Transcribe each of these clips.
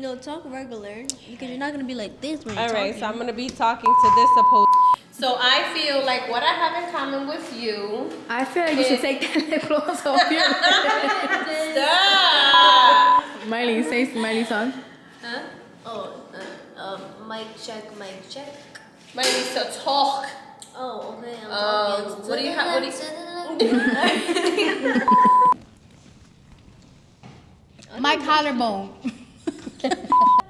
No, talk regular because you're not gonna be like this when you're All talking. right, so I'm gonna be talking to this supposed. So I feel like what I have in common with you. I feel like you should take that lip gloss off your Stop. Miley, say Miley song. Huh? Oh, mic check, mic check. Might need to talk. Oh, okay. I'm talking. What do you have? My collarbone.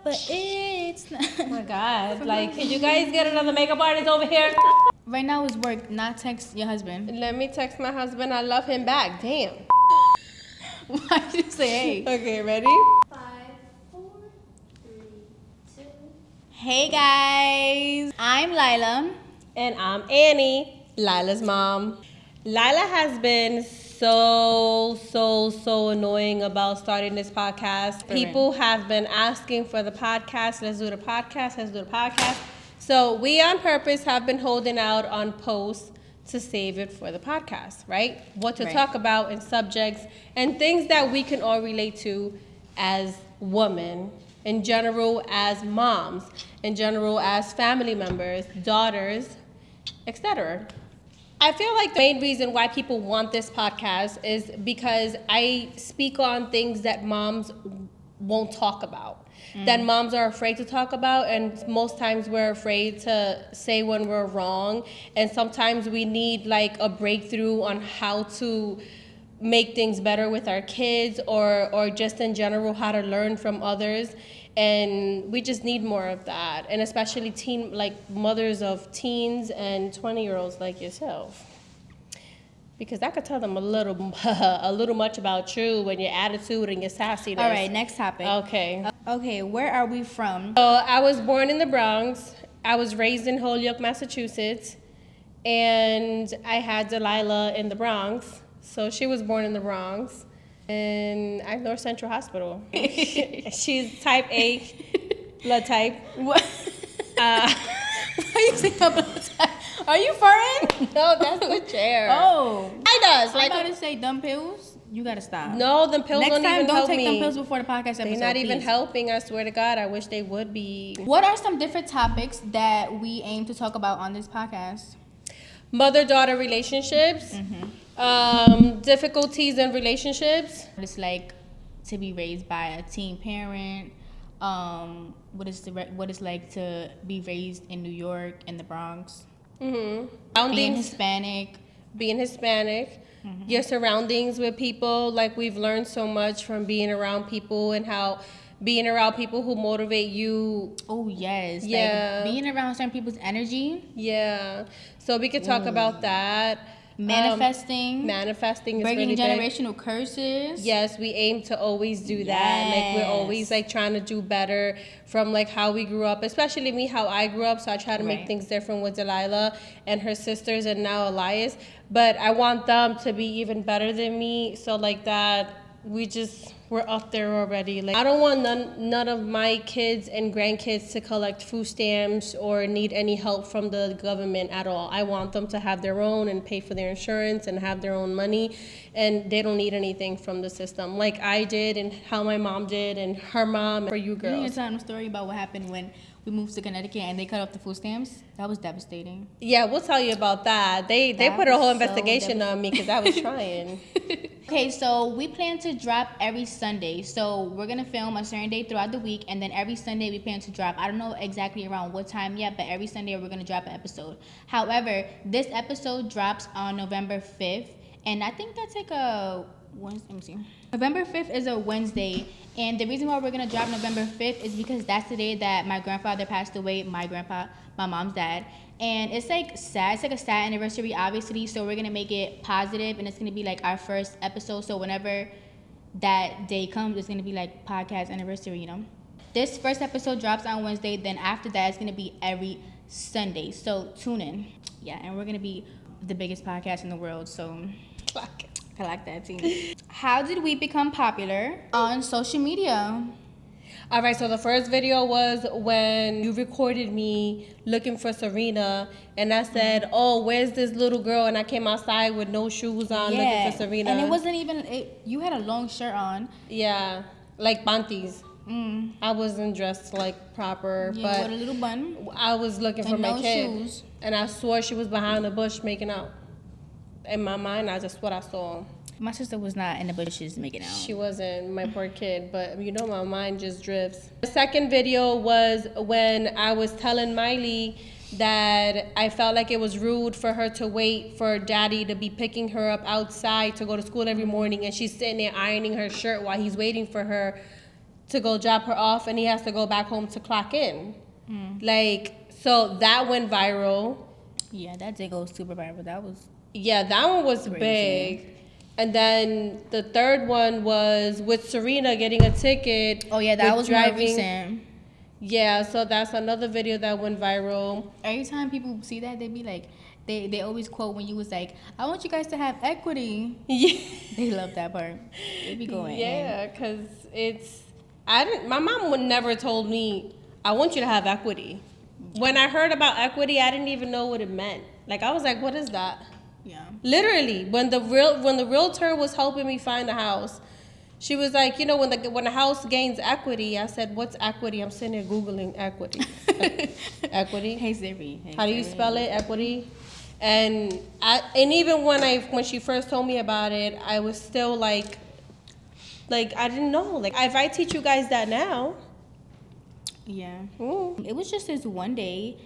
But it's not. Oh my God! Like, can you guys get another makeup artist over here? Right now is work, not text your husband. Let me text my husband. I love him back. Damn. Why did you say hey? Okay, ready? 5, 4, 3, 2. Hey guys, I'm Lila. And I'm Annie, Lila's mom. Lila has been so annoying about starting this podcast. People have been asking for the podcast. Let's do the podcast. So we on purpose have been holding out on posts to save it for the podcast, right? What to talk about and subjects and things that we can all relate to as women, in general as moms, in general as family members, daughters, etc. I feel like the main reason why people want this podcast is because I speak on things that moms won't talk about, that moms are afraid to talk about, and most times we're afraid to say when we're wrong, and sometimes we need like a breakthrough on how to make things better with our kids or just in general how to learn from others. And we just need more of that, and especially mothers of teens and 20-year-olds like yourself, because I could tell them a little much about you and your attitude and your sassiness. All right, next topic. Okay. Okay, where are we from? So I was born in the Bronx. I was raised in Holyoke, Massachusetts, and I had Delilah in the Bronx. So she was born in the Bronx. And I'm North Central Hospital. She's type A blood type. What? Why you say blood type? Are you farting? No, that's the chair. Oh. I does. I'm Like, about to say dumb pills. You gotta stop. no, them pills Next don't time, even don't help take me. them pills before the podcast episode. They're not even please. helping. I swear to God. I wish they would be. What are some different topics that we aim to talk about on this podcast? Mother-daughter relationships. Difficulties in relationships. What it's like to be raised by a teen parent. What it's like to be raised in New York, in the Bronx. Being Hispanic. Your surroundings with people. Like, we've learned so much from being around people, and how being around people who motivate you. Oh yes. Yeah. Like being around certain people's energy. Yeah. So we could talk about that. Manifesting. Manifesting is Breaking really big. generational curses. Yes, we aim to always do that. Like, we're always like trying to do better from like how we grew up, especially me, how I grew up. So I try to make things different with Delilah and her sisters and now Elias. But I want them to be even better than me. So like that, we're up there already. Like, I don't want none of my kids and grandkids to collect food stamps or need any help from the government at all. I want them to have their own and pay for their insurance and have their own money, and they don't need anything from the system like I did and how my mom did and her mom. For you girls. You need to tell them a story about what happened when we moved to Connecticut and they cut off the food stamps. That was devastating. Yeah, we'll tell you about that. They put a whole investigation on me because I was trying. Okay, so we plan to drop every Sunday. So we're going to film a certain day throughout the week, and then every Sunday we plan to drop. I don't know exactly around what time yet, but every Sunday we're going to drop an episode. However, this episode drops on November 5th, and I think that's like a Wednesday. Let me see. November 5th is a Wednesday, and the reason why we're going to drop November 5th is because that's the day that my grandfather passed away, my grandpa, my mom's dad. And it's like sad. It's like a sad anniversary, obviously. So we're going to make it positive, and it's going to be like our first episode. So whenever that day comes, it's going to be like podcast anniversary, you know. This first episode drops on Wednesday. Then after that, it's going to be every Sunday. So tune in. Yeah, and we're going to be the biggest podcast in the world. So I like that too. How did we become popular on social media? All right, so the first video was when you recorded me looking for Serena, and I said, oh, where's this little girl? And I came outside with no shoes on looking for Serena. And it wasn't even, you had a long shirt on. Yeah, like panties. I wasn't dressed like proper, Yeah, but with a little bun. I was looking for And my no kid, shoes. and I swore she was behind the bush making out. In my mind, I just what I saw. My sister was not in the bushes making out. She wasn't, my poor kid, but my mind just drifts. The second video was when I was telling Miley that I felt like it was rude for her to wait for daddy to be picking her up outside to go to school every morning, and she's sitting there ironing her shirt while he's waiting for her to go drop her off, and he has to go back home to clock in. So that went viral. Yeah, that did go super viral. That was Yeah, that one was crazy. big. And then the third one was with Serena getting a ticket. Oh yeah, that with was more recent. Yeah, so that's another video that went viral. Every time people see that, they be like, they always quote when you was like, I want you guys to have equity. Yeah, They love that part. They be going. yeah, because my mom would never told me, I want you to have equity. When I heard about equity, I didn't even know what it meant. Like, I was like, what is that? Yeah. Literally, when the realtor was helping me find a house, she was like, when the house gains equity, I said, what's equity? I'm sitting there Googling equity. Equity? Hey Siri. Hey, How do you Siri. spell it? Equity? And even when she first told me about it, I was still like I didn't know. Like, if I teach you guys that now, Yeah. ooh. It was just this one day.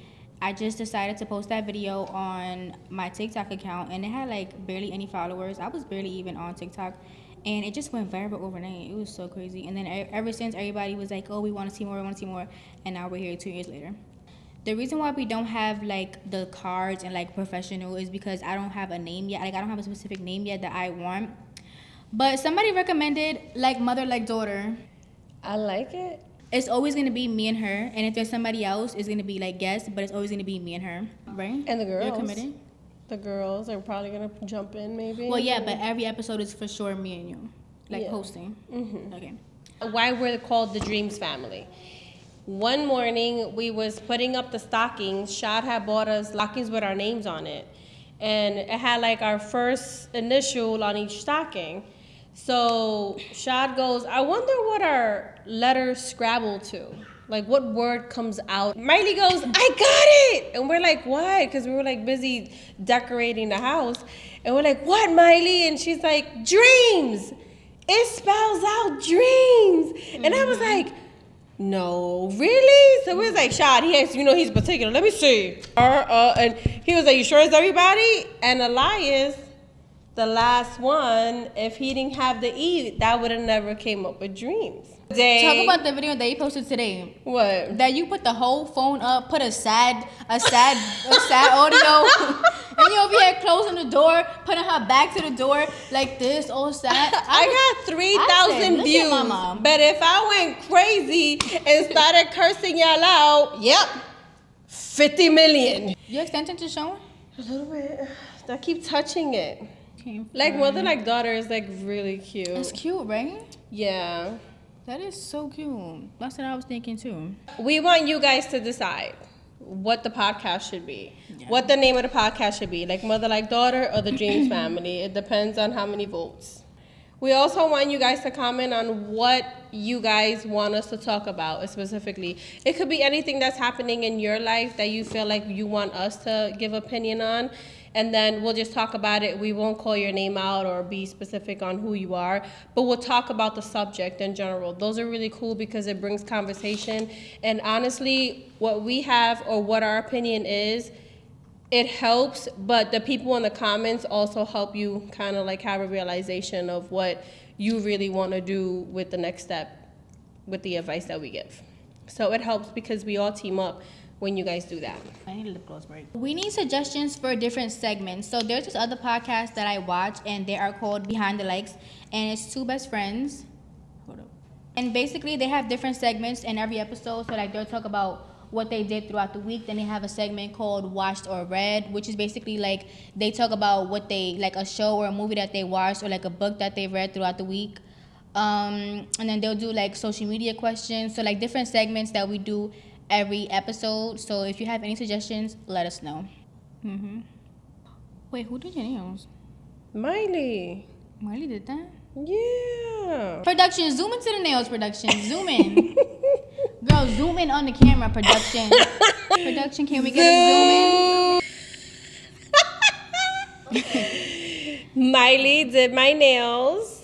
I just decided to post that video on my TikTok account, and it had like barely any followers. I was barely even on TikTok, and it just went viral overnight. It was so crazy. And then ever since, everybody was like, "Oh, we want to see more. We want to see more." And now we're here 2 years later. The reason why we don't have like the cards and like professional is because I don't have a name yet. Like, I don't have a specific name yet that I want. But somebody recommended like mother like daughter. I like it. It's always gonna be me and her, and if there's somebody else, it's gonna be like guest, but it's always gonna be me and her, right? And the girls. You're committed? The girls are probably gonna jump in, maybe. Well, yeah, but every episode is for sure me and you, like Yeah. hosting. Okay. Why we're called the Dreams family. One morning we was putting up the stockings. Shad had bought us stockings with our names on it, and it had like our first initial on each stocking. So Shad goes, I wonder what our letters scrabble to. Like, what word comes out? Miley goes, I got it! And we're like, what? Because we were like busy decorating the house. And we're like, what, Miley? And she's like, dreams! It spells out dreams! And I was like, no, really? So we was like, Shad, he has, he's particular. Let me see. And he was like, you sure it's everybody? And Elias, the last one, if he didn't have the E, that would have never came up with dreams. Talk about the video that you posted today. What? That you put the whole phone up, put a sad audio, and you over here closing the door, putting her back to the door like this, all sad. I got I 3,000 said, look at views. my mom. But if I went crazy and started cursing y'all out, yep, 50 million. Your extension to showing? A little bit. I keep touching it. Okay. Like, mother like daughter is like really cute. It's cute, right? Yeah. That is so cute. That's what I was thinking too. We want you guys to decide what the podcast should be. Yeah. What the name of the podcast should be. Like Mother Like Daughter or The Dreams Family. It depends on how many votes. We also want you guys to comment on what you guys want us to talk about specifically. It could be anything that's happening in your life that you feel like you want us to give opinion on. And then we'll just talk about it. We won't call your name out or be specific on who you are, but we'll talk about the subject in general. Those are really cool because it brings conversation. And honestly, what we have or what our opinion is, it helps, but the people in the comments also help you kind of like have a realization of what you really want to do with the next step with the advice that we give. So it helps because we all team up when you guys do that. I need a lip gloss break. We need suggestions for different segments. So there's this other podcast that I watch, and they are called Behind the Likes, and it's two best friends. Hold up. And basically, they have different segments in every episode. So like they'll talk about what they did throughout the week. Then they have a segment called Watched or Read, which is basically like they talk about what they like, a show or a movie that they watched or like a book that they read throughout the week. And then they'll do like social media questions. So like different segments that we do every episode. So if you have any suggestions, let us know. Wait, who did your nails? Miley. Miley did that? Yeah. Production, zoom into the nails, production. Zoom in. Girl, zoom in on the camera, production. Production, can we get a zoom in? Miley did my nails.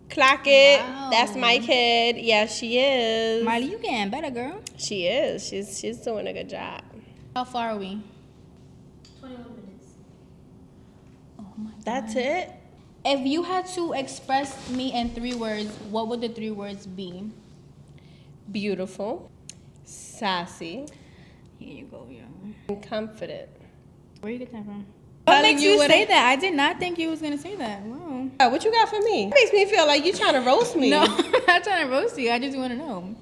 Clock it. Wow. That's my kid. Yeah, she is. Miley, you getting better, girl. She is. She's doing a good job. How far are we? 21 minutes. Oh my God. That's it. If you had to express me in 3 words, what would the 3 words be? Beautiful, sassy, Here you go, yo. and confident. Where you get that from? Telling What makes you you what say I- that? I did not think you was gonna say that. Wow. What you got for me? It makes me feel like you trying to roast me. No, I'm not trying to roast you. I just want to know.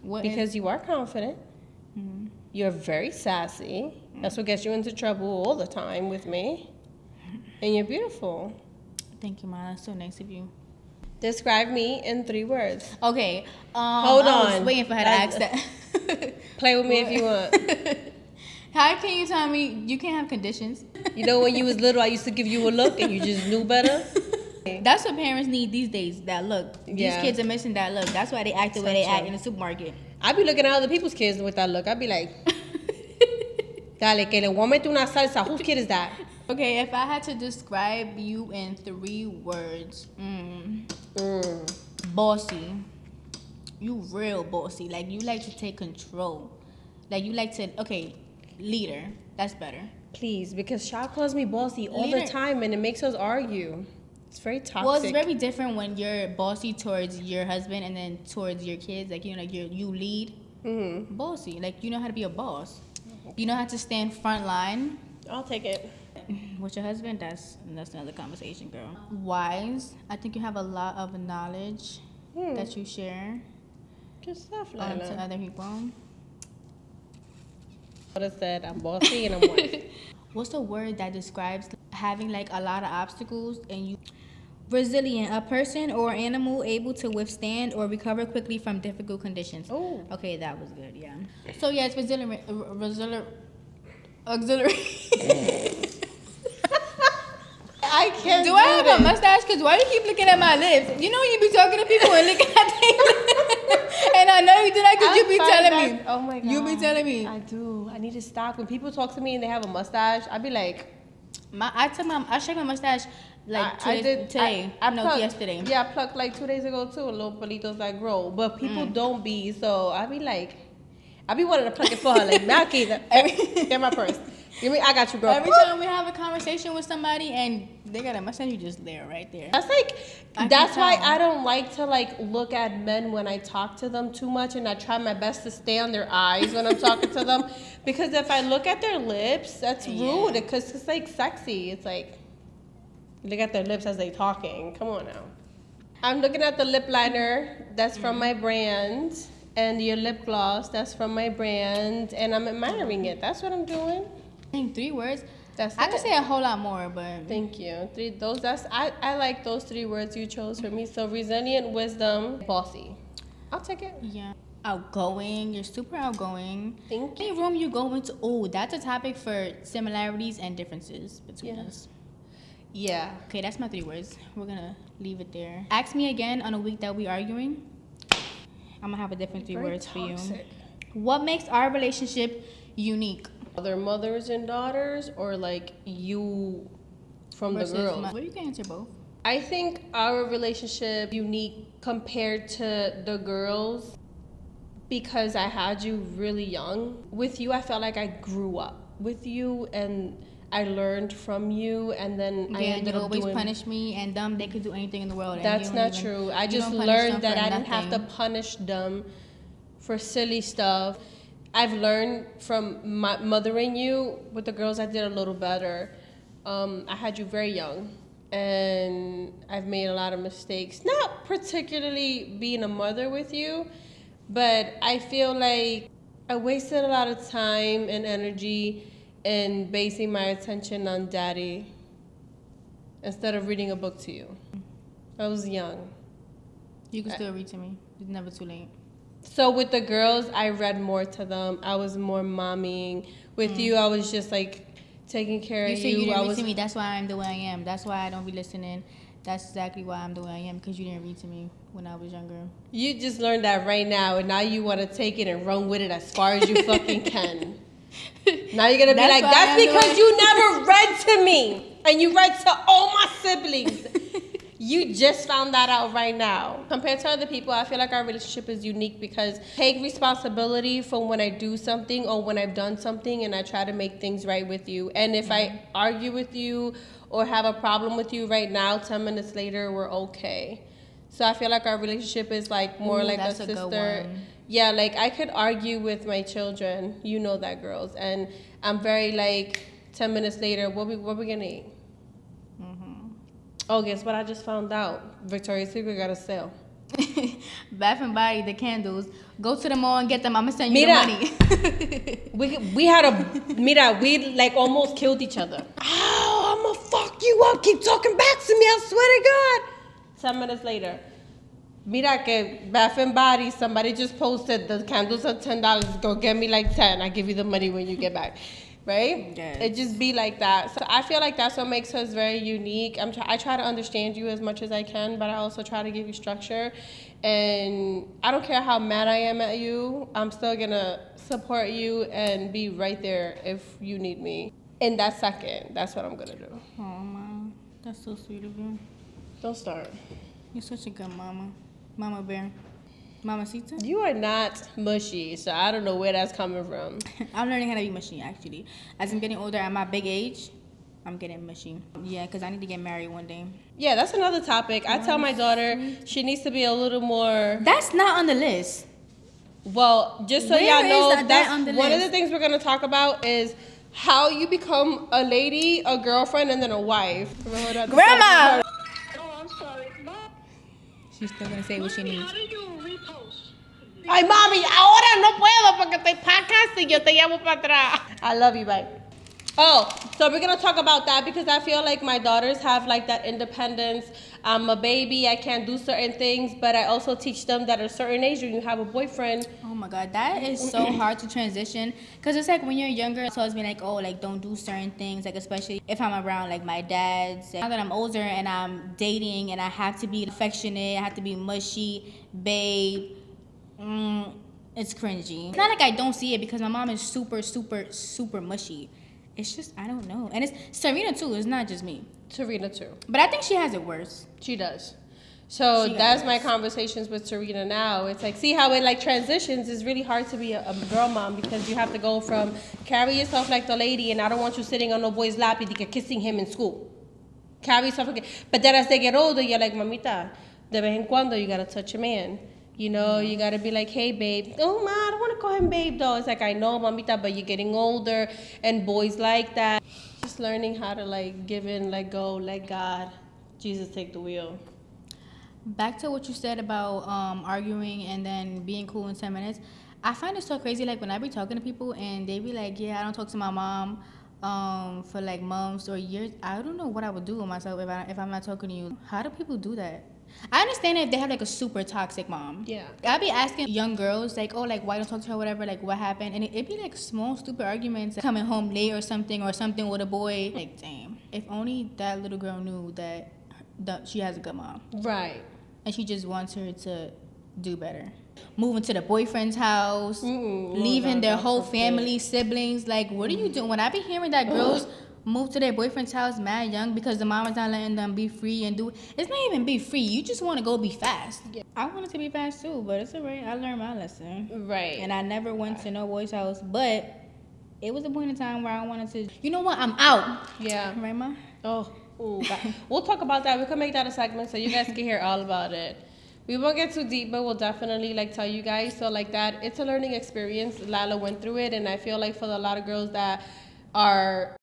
What Because you are confident. Mhm. You're very sassy. That's what gets you into trouble all the time with me. And you're beautiful. Thank you, Ma. That's so nice of you. Describe me in 3 words. Okay. Hold I was on. waiting for her to ask that. Play with me if you want. How can you tell me you can't have conditions? You know, when you was little, I used to give you a look and you just knew better. That's what parents need these days. That look. These Yeah. kids are missing that look. That's why they act the way they So act true. in the supermarket. I be looking at other people's kids with that look. I be like, dale, que le voy a meter una salsa. Whose kid is that? Okay, if I had to describe you in 3 words, bossy. You real bossy. Like you like to take control. Like you like to. Okay, leader. That's better. Please, because Shaw calls me bossy all the Leader. time and it makes us argue. It's very toxic. Well, it's very different when you're bossy towards your husband and then towards your kids. Like you know, like you lead. Mm-hmm. Bossy. Like you know how to be a boss. You know how to stand front line. I'll take it. With your husband, that's another conversation, girl. Wise. I think you have a lot of knowledge that you share Good stuff, to Lila. other people. What I said, I'm bossy and I'm white. What's the word that describes having like a lot of obstacles and you resilient, a person or animal able to withstand or recover quickly from difficult conditions. Oh. Okay, that was good, yeah. So yeah, it's auxiliary. I can't Do I have this. a mustache? Cause why you keep looking at my lips? You know you be talking to people and looking at them. And I know you do that because you be I find telling me. that- Oh my god. You be telling me. I do. I need to stop. When people talk to me and they have a mustache, I be like, I shaved my mustache like today. plucked- Yesterday. Yeah, I plucked like 2 days ago too. Little pelitos that grow, but people don't be. So I be like, I be wanting to pluck it for her. Like, Malky, get my purse. Give me. I got you, girl. Every time we have a conversation with somebody and they got a mustache, you just there, right there. That's like, I that's can why tell. I don't like to like look at men when I talk to them too much, and I try my best to stay on their eyes when I'm talking to them, because if I look at their lips, that's Yeah. rude. Because it's like sexy. It's like, look at their lips as they talking. Come on now. I'm looking at the lip liner. That's from my brand, and your lip gloss. That's from my brand, and I'm admiring it. That's what I'm doing. In 3 words, That's I it. could say a whole lot more, but Thank you. I like those 3 words you chose for me. So resilient, wisdom, bossy. I'll take it. yeah. Outgoing, you're super outgoing. Thank you. Any room you go into, oh, that's a topic for similarities and differences between Yeah. us. Yeah. Okay, that's my 3 words. We're gonna leave it there. Ask me again on a week that we arguing. I'm gonna have a different 3 Very words for you. toxic. What makes our relationship unique? Other mothers and daughters, or like you from the girls? Well, you can answer both. I think our relationship unique compared to the girls because I had you really young. With you, I felt like I grew up with you and I learned from you, and then I Yeah, and ended you up always doing. punish me and them. They could do anything in the world. and That's you not don't even- true. I you just don't punish them learned that for I didn't have to nothing. punish them for silly stuff. I've learned from my mothering you. With the girls, I did a little better. I had you very young, and I've made a lot of mistakes. Not particularly being a mother with you, but I feel like I wasted a lot of time and energy in basing my attention on daddy instead of reading a book to you. I was young. You can still read to me. It's never too late. So with the girls, I read more to them. I was more mommying. With you, I was just like taking care You of said you. you didn't I read was to me. That's why I'm the way I am. That's why I don't be listening. That's exactly why I'm the way I am, because you didn't read to me when I was younger. You just learned that right now, and now you want to take it and run with it as far as you fucking can. Now you're gonna be like, that's because you never read to me, and you read to all my siblings. You just found that out right now. Compared to other people, I feel like our relationship is unique because I take responsibility for when I do something or when I've done something, and I try to make things right with you. And if I argue with you or have a problem with you right now, 10 minutes later, we're okay. So I feel like our relationship is like more like a sister. Yeah, like I could argue with my children. You know that, girls. And I'm very like, 10 minutes later, what we gonna eat? Oh, guess what I just found out? Victoria's Secret got a sale. Bath and Body, the candles. Go to the mall and get them. I'm gonna send you the money. we like almost killed each other. Oh, I'm gonna fuck you up. Keep talking back to me, I swear to God. 10 minutes later. Mira que Bath and Body, somebody just posted the candles are $10. Go get me like 10. I give you the money when you get back. Right? Yes. It just be like that. So I feel like that's what makes us very unique. I try to understand you as much as I can, but I also try to give you structure. And I don't care how mad I am at you. I'm still going to support you and be right there if you need me. In that second, that's what I'm going to do. Oh, Mom. That's so sweet of you. Don't start. You're such a good mama. Mama bear. Mamacita? You are not mushy, so I don't know where that's coming from. I'm learning how to be mushy, actually. As I'm getting older, at my big age, I'm getting mushy. Yeah, because I need to get married one day. Yeah, that's another topic. I tell my daughter she needs to be a little more... That's not on the list. Well, just so y'all know, that's one of the things we're going to talk about is how you become a lady, a girlfriend, and then a wife. Grandma! Oh, I'm sorry. Mom, She's still going to say what she needs. how do you repost? Ay, mami, ahora no puedo porque estoy podcasting. Yo te llamo para atrás. I love you, bye. Oh, so we're going to talk about that because I feel like my daughters have like that independence. I'm a baby. I can't do certain things, but I also teach them that at a certain age when you have a boyfriend. Oh my God, that is so hard to transition. Because it's like when you're younger, it tells me like, oh, like don't do certain things. Like especially if I'm around like my dad's. Now that I'm older and I'm dating and I have to be affectionate, I have to be mushy, babe. It's cringy. It's not like I don't see it because my mom is super, super, super mushy. It's just, I don't know. And it's Serena too. It's not just me. Serena too. But I think she has it worse. She does. So that's my conversations with Serena now. It's like, see how it like transitions. It's really hard to be a girl mom because you have to go from carry yourself like the lady and I don't want you sitting on no boy's lap y kissing him in school. Carry yourself like, but then as they get older, you're like, mamita, de vez en cuando you gotta touch a man. You know, you gotta be like, hey, babe. Oh, ma, I don't want to call him babe, though. It's like, I know, mamita, but you're getting older, and boys like that. Just learning how to, like, give in, let go, let God. Jesus take the wheel. Back to what you said about arguing and then being cool in 10 minutes. I find it so crazy, like, when I be talking to people, and they be like, yeah, I don't talk to my mom for, like, months or years. I don't know what I would do with myself if I'm not talking to you. How do people do that? I understand if they have like a super toxic mom. Yeah. I'll be asking young girls like, oh, like why don't talk to her, whatever, like what happened, and it'd be like small stupid arguments, like, coming home late or something with a boy. Like, damn, if only that little girl knew that she has a good mom. Right. And she just wants her to do better. Moving to the boyfriend's house, leaving their whole family, siblings. Like, what are you doing? When I be hearing that girls move to their boyfriend's house mad young because the mama's not letting them be free and do it. It's not even be free. You just want to go be fast. Yeah. I wanted to be fast too, but it's alright. I learned my lesson. Right. And I never went to no boy's house, but it was a point in time where I wanted to, you know what? I'm out. Yeah. Right, Ma? Oh, we'll talk about that. We can make that a segment so you guys can hear all about it. We won't get too deep, but we'll definitely like tell you guys. So like that, it's a learning experience. Lala went through it, and I feel like for a lot of girls that are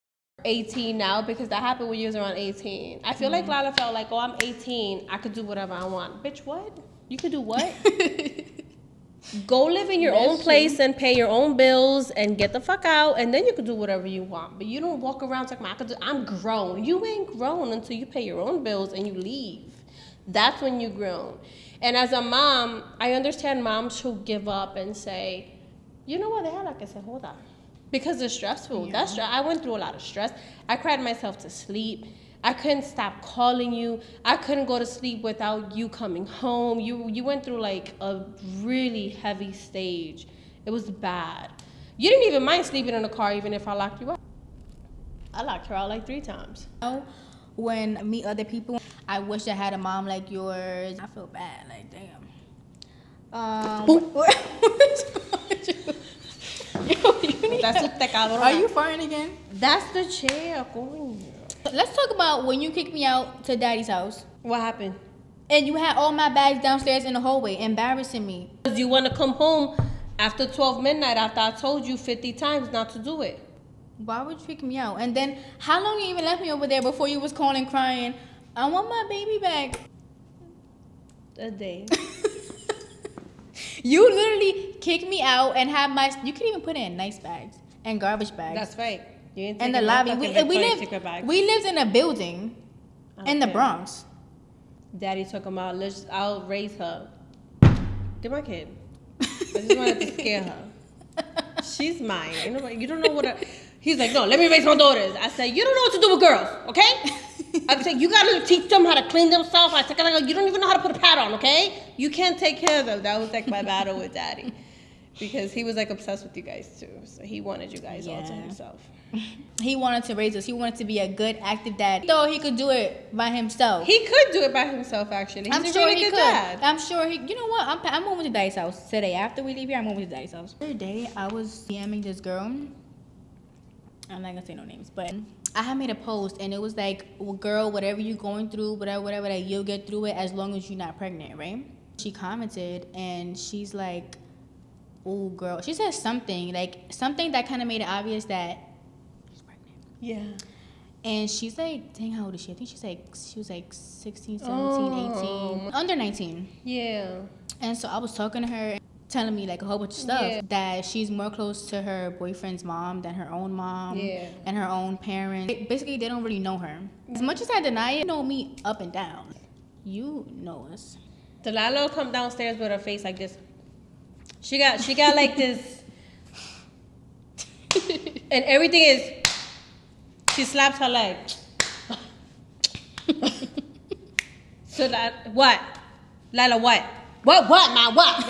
18 now, because that happened when you was around 18. I feel like Lala felt like, oh, I'm 18, I could do whatever I want. Bitch, what? You could do what? Go live in your own place and pay your own bills and get the fuck out, and then you can do whatever you want. But you don't walk around talking, I'm grown. You ain't grown until you pay your own bills and you leave. That's when you grown. And as a mom, I understand moms who give up and say, you know what, déjala que se joda. Because it's stressful. Yeah. I went through a lot of stress. I cried myself to sleep. I couldn't stop calling you. I couldn't go to sleep without you coming home. You went through like a really heavy stage. It was bad. You didn't even mind sleeping in the car even if I locked you out. I locked her out like 3 times. When I meet other people, I wish I had a mom like yours. I feel bad, like damn. Are you farting again? That's the chair, coño. Let's talk about when you kicked me out to daddy's house. What happened? And you had all my bags downstairs in the hallway, embarrassing me. Because you want to come home after 12 midnight after I told you 50 times not to do it. Why would you kick me out? And then, how long you even left me over there before you was calling crying, I want my baby back? A day. You literally kicked me out and had you could even put it in nice bags and garbage bags. That's right. You ain't In the taking my lobby. fucking Victoria's Secret bag. We lived in a building in the Okay. Bronx. Daddy took him out. I'll raise her. They're my kid. I just wanted to scare her. She's mine. You don't know what. He's like, no, let me raise my daughters. I said, you don't know what to do with girls, okay? I said, you gotta teach them how to clean themselves. I said, you don't even know how to put a pad on, okay? You can't take care of them. That was like my battle with Daddy, because he was like obsessed with you guys too. So he wanted you guys all to himself. He wanted to raise us. He wanted to be a good, active dad. Though he could do it by himself. He could do it by himself, actually. He's I'm a sure really he good could. dad. I'm sure he. You know what? I'm moving to Daddy's house today. After we leave here, I'm moving to Daddy's house. The other day, I was DMing this girl. I'm not gonna say no names, but I had made a post and it was like, well, girl, whatever you're going through, whatever, that you'll get through it as long as you're not pregnant, right? She commented and she's like, oh, girl. She said something that kind of made it obvious that she's pregnant. Yeah. And she's like, dang, how old is she? I think she was like 16, 17, 18, under 19. Yeah. And so I was talking to her, telling me like a whole bunch of stuff, Yeah. that she's more close to her boyfriend's mom than her own mom, Yeah. and her own parents. Basically, they don't really know her. As much as I deny it, you know me up and down. You know us. Delilah will come downstairs with her face like this. She got like this, and everything is. She slaps her leg. So that what, Lila? What? What, ma? What?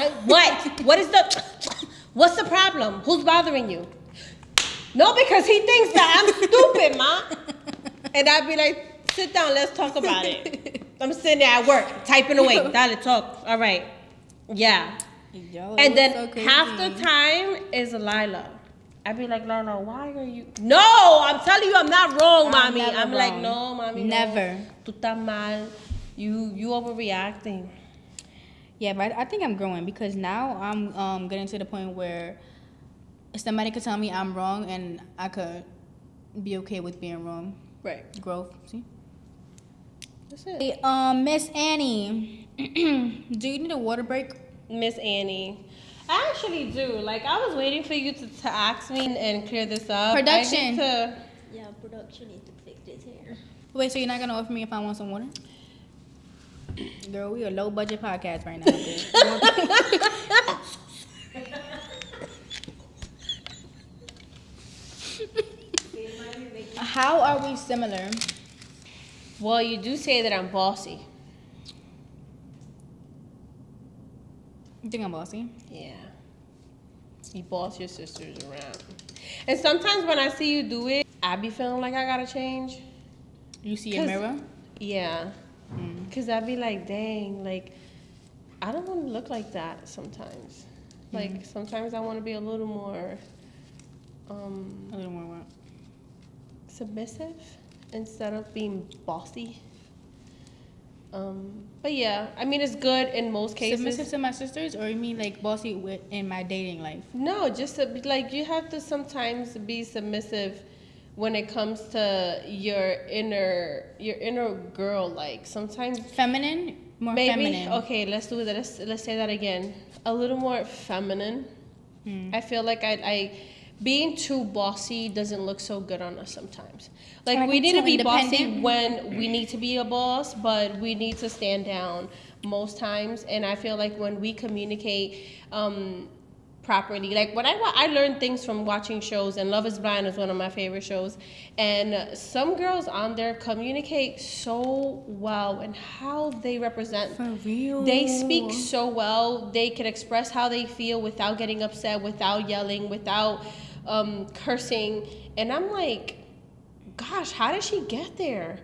What is what's the problem? Who's bothering you? No, because he thinks that I'm stupid, ma. And I'd be like, sit down, let's talk about it. I'm sitting there at work, typing away. Dale, talk. All right. Yeah. Yo, And then so crazy. half the time is Lila. I'd be like, Lila, why are you? No, I'm telling you, I'm not wrong, I'm mommy. never I'm like, wrong. no, mommy. Never. No. Tú estás mal. You overreacting. Yeah, but I think I'm growing because now I'm getting to the point where somebody could tell me I'm wrong and I could be okay with being wrong. Right. Growth, see? That's it. Hey, Miss Annie, do you need a water break? Miss Annie. I actually do. Like, I was waiting for you to ask me and clear this up. Production. I need to. Yeah, production need to fix this here. Wait, so you're not gonna offer me if I want some water? Girl, we a low budget podcast right now. How are we similar? Well, you do say that I'm bossy. You think I'm bossy? Yeah. You boss your sisters around. And sometimes when I see you do it, I be feeling like I gotta change. You see a 'Cause- mirror? Yeah. Because I be like, dang, like, I don't want to look like that sometimes. Like, sometimes I want to be a little more A little more what? submissive instead of being bossy. But yeah, I mean, it's good in most cases. Submissive to my sisters, or you mean like bossy in my dating life? No, just to be, like, you have to sometimes be submissive when it comes to your inner girl. Like, sometimes Feminine, more maybe feminine. okay, let's do that. Let's say that again. A little more feminine. I feel like I being too bossy doesn't look so good on us sometimes. Like, Like, we need to too be bossy independent. when we need to be a boss, but we need to stand down most times. And I feel like when we communicate properly. Like when I learned things from watching shows, and Love is Blind is one of my favorite shows, and some girls on there communicate so well and how they represent. For real. They speak so well. They can express how they feel without getting upset, without yelling, without cursing. And I'm like, gosh, how did she get there?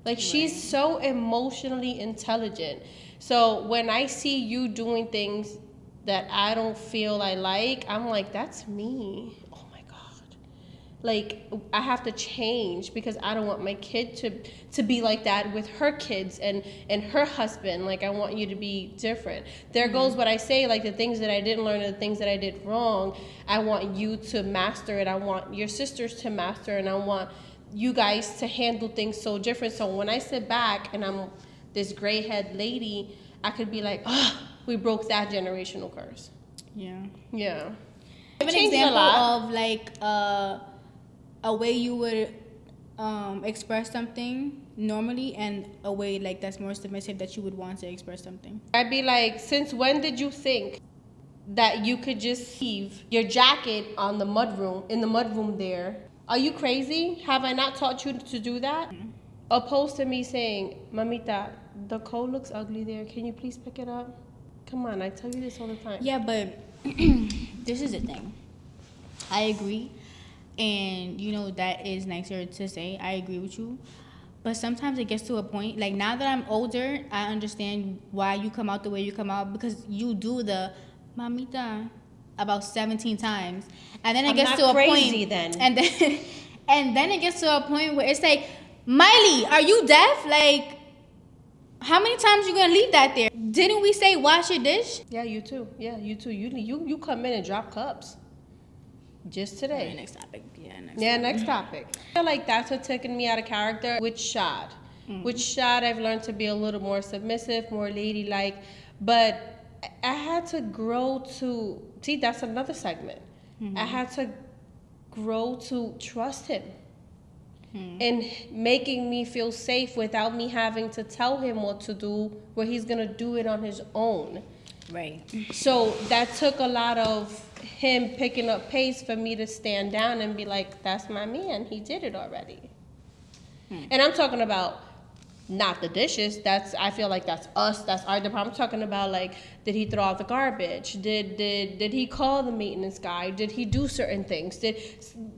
Like, she's so emotionally intelligent. So when I see you doing things that I don't feel I like, I'm like, that's me. Oh my God. Like, I have to change because I don't want my kid to be like that with her kids and her husband. Like, I want you to be different. There goes what I say, like the things that I didn't learn and the things that I did wrong. I want you to master it. I want your sisters to master it. And I want you guys to handle things so different. So when I sit back and I'm this gray head lady, I could be like, oh, we broke that generational curse. Yeah. Yeah. Give an Changed a example lot. of like a way you would express something normally and a way like that's more submissive that you would want to express something. I'd be like, since when did you think that you could just leave your jacket on the mudroom, in the mudroom there? Are you crazy? Have I not taught you to do that? Opposed to me saying, Mamita, the coat looks ugly there. Can you please pick it up? Come on, I tell you this all the time. Yeah, but this is the thing. I agree. And, you know, that is nicer to say. I agree with you. But sometimes it gets to a point, like now that I'm older, I understand why you come out the way you come out because you do the mamita about 17 times. And then it I'm gets not to a crazy point. then. And then it gets to a point where it's like, Miley, are you deaf? Like, how many times you gonna leave that there? Didn't we say wash your dish? Yeah, you too. Yeah, you too. You come in and drop cups. Just today. Next topic. Next topic. I feel like that's what taken me out of character with Shad. With Shad, I've learned to be a little more submissive, more ladylike. But I had to grow to, see, that's another segment. I had to grow to trust him. And making me feel safe without me having to tell him what to do, where he's going to do it on his own. Right. So that took a lot of him picking up pace for me to stand down and be like, that's my man. He did it already. And I'm talking about not the dishes. I feel like that's us. That's our department. I'm talking about, like, did he throw out the garbage? Did he call the maintenance guy? Did he do certain things? Did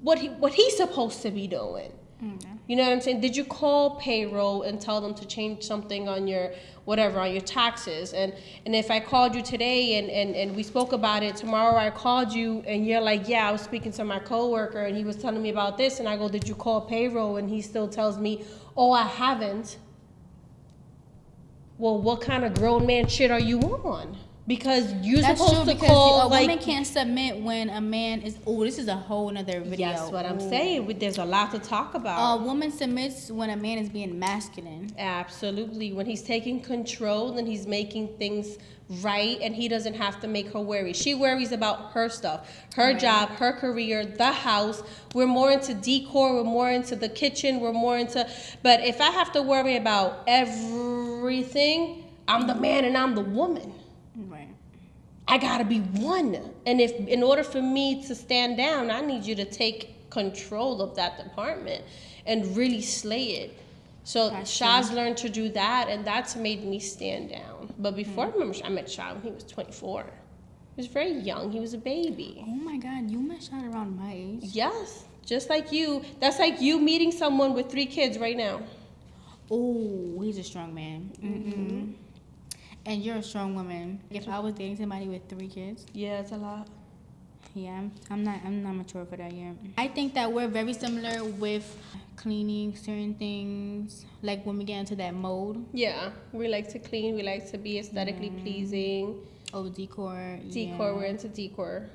what he's supposed to be doing? You know what I'm saying? Did you call payroll and tell them to change something on your whatever, on your taxes? And if I called you today and we spoke about it, tomorrow I called you and you're like, yeah, I was speaking to my coworker and he was telling me about this, and I go, did you call payroll? And he still tells me, oh, I haven't. Well, what kind of grown man shit are you on? Because you're That's supposed true, to because call, a like, woman can't submit when a man is. Oh, this is a whole nother video. that's what I'm saying. There's a lot to talk about. A woman submits when a man is being masculine. Absolutely. When he's taking control and he's making things right, and he doesn't have to make her worry. She worries about her stuff, her job, her career, the house. We're more into decor. We're more into the kitchen. We're more into. But if I have to worry about everything, I'm the man and I'm the woman. Right. I gotta be one. And if in order for me to stand down, I need you to take control of that department and really slay it. So Shaz learned to do that, and that's made me stand down. But before, I remember I met Shaz when he was 24. He was very young. He was a baby. Oh my God, you met Shad around my age. Yes, just like you. That's like you meeting someone with 3 kids right now. Oh, he's a strong man. And you're a strong woman. If I was dating somebody with 3 kids, Yeah, it's a lot. yeah, I'm not mature for that yet. I think that we're very similar with cleaning certain things, like when we get into that mode. Yeah, we like to clean. We like to be aesthetically pleasing. Oh, decor. Decor, yeah. we're into decor.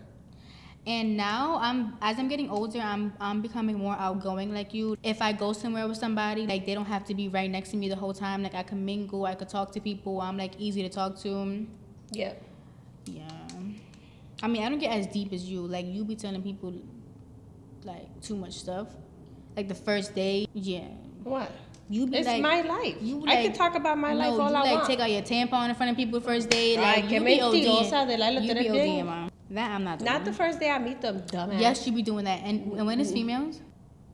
And now as I'm getting older, I'm becoming more outgoing like you. If I go somewhere with somebody, like they don't have to be right next to me the whole time. Like I can mingle, I could talk to people. I'm like easy to talk to. Yeah. Yeah. I mean, I don't get as deep as you. Like you be telling people like too much stuff. Like the first day, yeah. What? You be It's like, my life. you I like- can talk about my life no, all you I like want. take out your tampon in front of people first date. Ay, Like qué you be mentirosa ODing. de la You be letra bien. ODing, man. That I'm not doing. Not the first day I meet them, dumbass. Yes, you be doing that. And when it's females?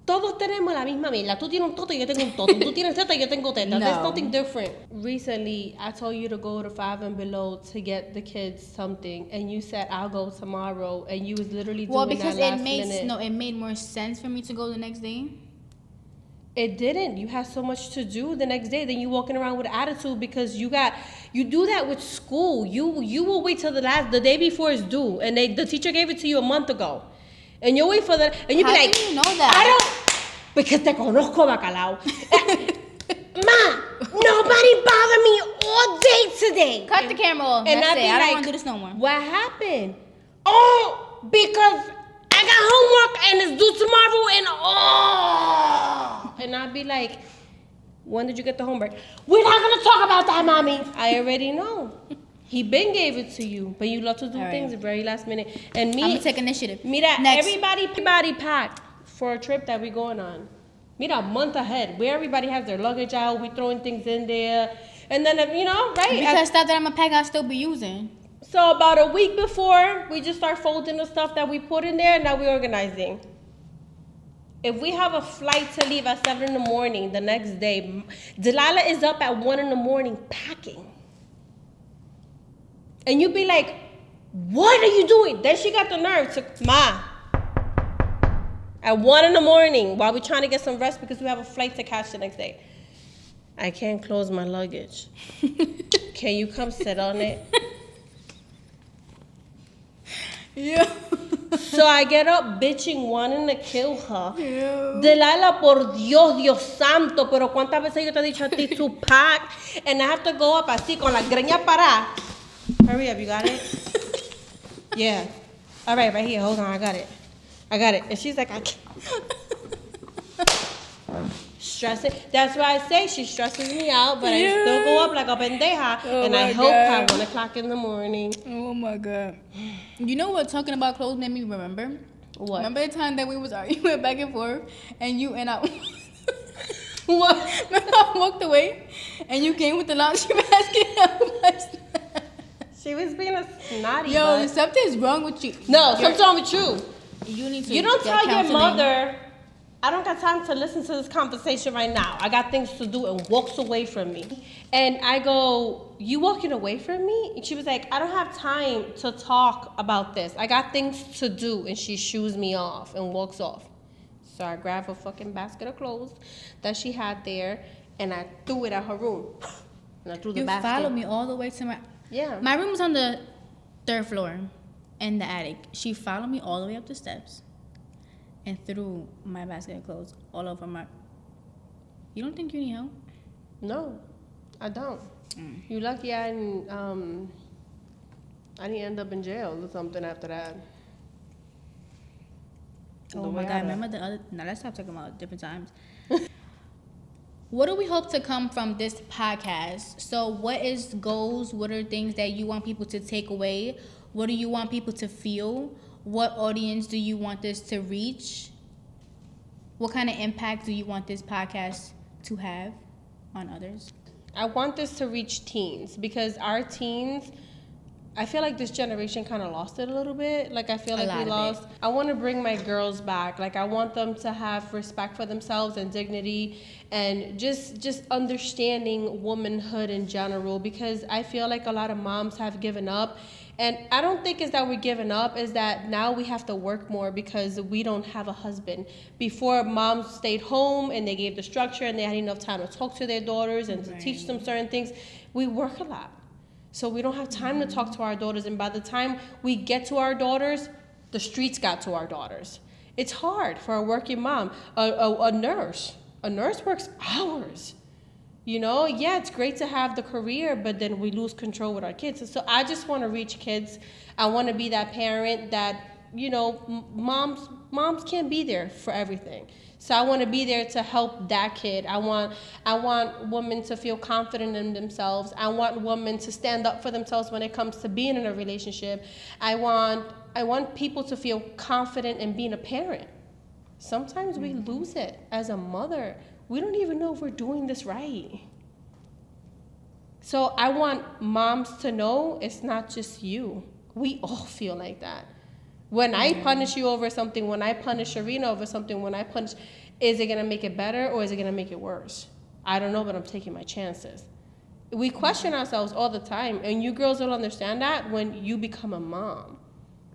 Todos tenemos la misma mila. Tú tienes un toto, yo tengo un toto. Tú tienes teta, yo tengo teta. No. There's nothing different. Recently, I told you to go to Five and Below to get the kids something, and you said I'll go tomorrow, and you was literally doing Because that last minute. it made more sense for me to go the next day. It didn't. You had so much to do the next day. Then you walking around with attitude because you do that with school. You will wait till the day before it's due, and the teacher gave it to you a month ago, and you wait for the and you be How like, do you know that? I don't because te conozco bacalao. Ma, nobody bothered me all day today. Cut the camera off. And That's I'd it. be I don't like, want to do this no more. What happened? Oh, because I got homework and it's due tomorrow and and I'd be like, when did you get the homework? We're not gonna talk about that, mommy. I already know. He been gave it to you, but you love to do All right. things very last minute. And me, I'm gonna take initiative. mira, Next. everybody packed for a trip that we going on. Mira, a month ahead, where everybody has their luggage out, we throwing things in there, and then right? Because stuff that I'm gonna pack, I'll still be using. So about a week before, we just start folding the stuff that we put in there. Now we're organizing. If we have a flight to leave at 7 in the morning the next day, Delilah is up at 1 in the morning packing. And you'd be like, what are you doing? Then she got the nerve to, Ma, at 1 in the morning while we're trying to get some rest because we have a flight to catch the next day. I can't close my luggage. Can you come sit on it? Yeah. So I get up bitching, wanting to kill her. Delilah, por Dios santo, pero cuántas veces yo te he dicho a ti to pack, and I have to go up así con la greña parada. Hurry up, you got it? Yeah. All right here, hold on, I got it. And she's like, I can't. Stressing. That's why I say she stresses me out, but I still go up like a pendeja, and I hope at 1 o'clock in the morning. Oh my God. You know what talking about clothes made me remember? What? Remember the time that we was arguing back and forth and I What? remember I walked away and you came with the laundry basket. She was being a snotty. Yo, butt. something's wrong with you. No, something's wrong with you. You need to You don't get tell your counseling. mother, I don't got time to listen to this conversation right now. I got things to do, and walks away from me. And I go, you walking away from me? And she was like, I don't have time to talk about this. I got things to do. And she shoos me off and walks off. So I grabbed a fucking basket of clothes that she had there, and I threw it at her room. And I threw the You basket. followed me all the way to my room was on the 3rd floor in the attic. She followed me all the way up the steps and threw my basket of clothes all over my. You don't think you need help? No, I don't. You lucky I didn't end up in jail or something after that. Oh The my way God! I- Remember the other? Now let's stop talking about different times. What do we hope to come from this podcast? So, what is goals? What are things that you want people to take away? What do you want people to feel? What audience do you want this to reach? What kind of impact do you want this podcast to have on others? I want this to reach teens because our teens, I feel like this generation kind of lost it a little bit. Like I feel like we lost. I want to bring my girls back. Like I want them to have respect for themselves and dignity and just understanding womanhood in general because I feel like a lot of moms have given up. And I don't think it's that we're giving up, is that now we have to work more because we don't have a husband. Before, moms stayed home and they gave the structure and they had enough time to talk to their daughters and to teach them certain things. We work a lot. So we don't have time to talk to our daughters. And by the time we get to our daughters, the streets got to our daughters. It's hard for a working mom. A nurse works hours. You know, yeah, it's great to have the career, but then we lose control with our kids. So I just want to reach kids. I want to be that parent that, you know, moms can't be there for everything. So I want to be there to help that kid. I want women to feel confident in themselves. I want women to stand up for themselves when it comes to being in a relationship. I want people to feel confident in being a parent. Sometimes we lose it as a mother. We don't even know if we're doing this right. So I want moms to know it's not just you. We all feel like that. When I punish you over something, when I punish Sharina over something, when I punish, is it going to make it better or is it going to make it worse? I don't know, but I'm taking my chances. We question ourselves all the time, and you girls don't understand that when you become a mom.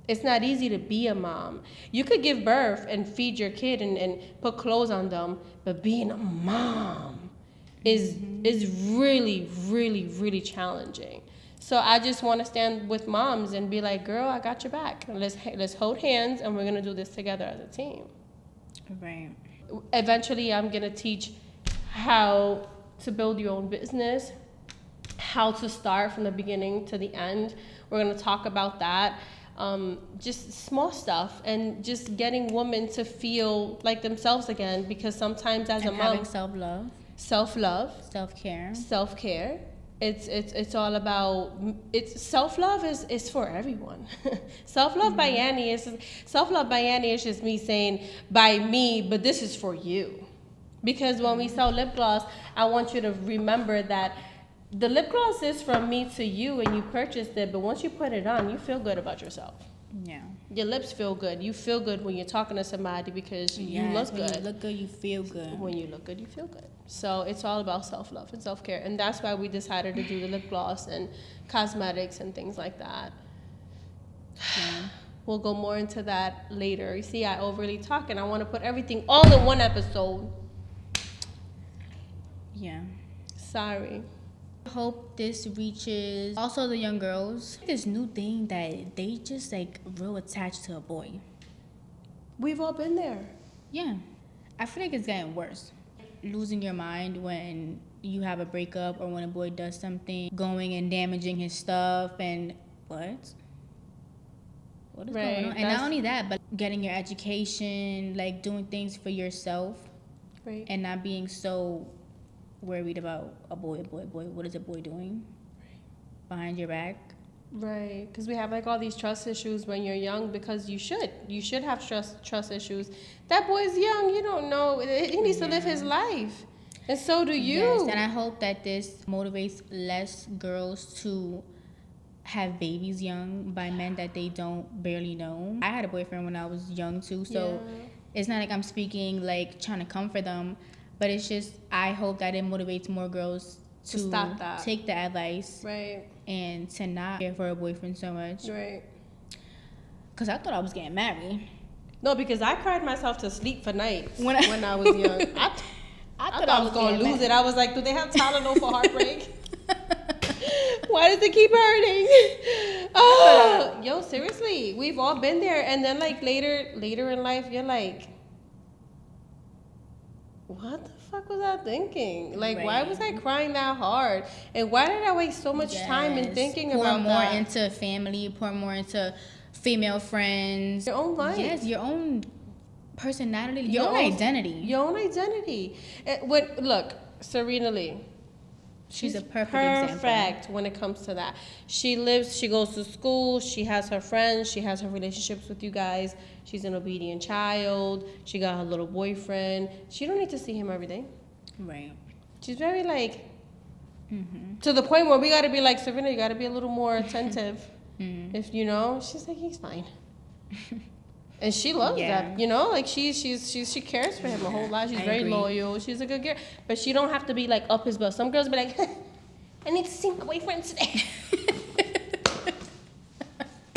It's not easy to be a mom. You could give birth and feed your kid and put clothes on them, but being a mom is really, really, really challenging. So I just want to stand with moms and be like, girl, I got your back. Let's hold hands, and we're going to do this together as a team. Right. Eventually, I'm going to teach how to build your own business, how to start from the beginning to the end. We're going to talk about that. Just small stuff, and just getting women to feel like themselves again, because sometimes as a mom, having self-love, self-care, it's all about, it's self-love is for everyone. Self-love by Annie is just me saying by me, but this is for you. Because when we sell lip gloss, I want you to remember that the lip gloss is from me to you, and you purchased it, but once you put it on, you feel good about yourself. Yeah. Your lips feel good. You feel good when you're talking to somebody because you look good. When you look good, you feel good. When you look good, you feel good. So it's all about self-love and self-care. And that's why we decided to do the lip gloss and cosmetics and things like that. Yeah. We'll go more into that later. You see, I overly talk, and I want to put everything all in one episode. Yeah. Sorry. Hope this reaches also the young girls. This new thing that they just like real attached to a boy. We've all been there. Yeah. I feel like it's getting worse. Losing your mind when you have a breakup or when a boy does something, going and damaging his stuff, and what is going on? And not only that, but getting your education, like doing things for yourself, Right. and not being so worried about a boy. What is a boy doing behind your back? Right, because we have like all these trust issues when you're young, because you should have trust issues. That boy's young, you don't know. He needs to live his life, and so do you. Yes, and I hope that this motivates less girls to have babies young by men that they don't barely know. I had a boyfriend when I was young too, so it's not like I'm speaking like trying to comfort them, but it's just I hope that it motivates more girls to stop that. Take the advice, Right. and to not care for a boyfriend so much. Right. Cause I thought I was getting married. No, because I cried myself to sleep for nights When I was young. I thought I was going to lose it. I was like, do they have Tylenol for heartbreak? Why does it keep hurting? Oh, yo, seriously, we've all been there. And then like later in life, you're like, what the fuck was I thinking? Like, why was I crying that hard? And why did I waste so much time in thinking about more that? into family, pour more into female friends. Your own life. Yes, your own personality, your own identity. Your own identity. Look, Serena Lee. She's a perfect example when it comes to that. She goes to school, she has her friends, she has her relationships with you guys. She's an obedient child. She got her little boyfriend. She don't need to see him every day. Right. She's very like, to the point where we got to be like, Serena, you got to be a little more attentive. If she's like, he's fine. And she loves that, like she cares for him a whole lot. She's very loyal. She's a good girl, but she don't have to be like up his butt. Some girls be like, I need to see my boyfriend today.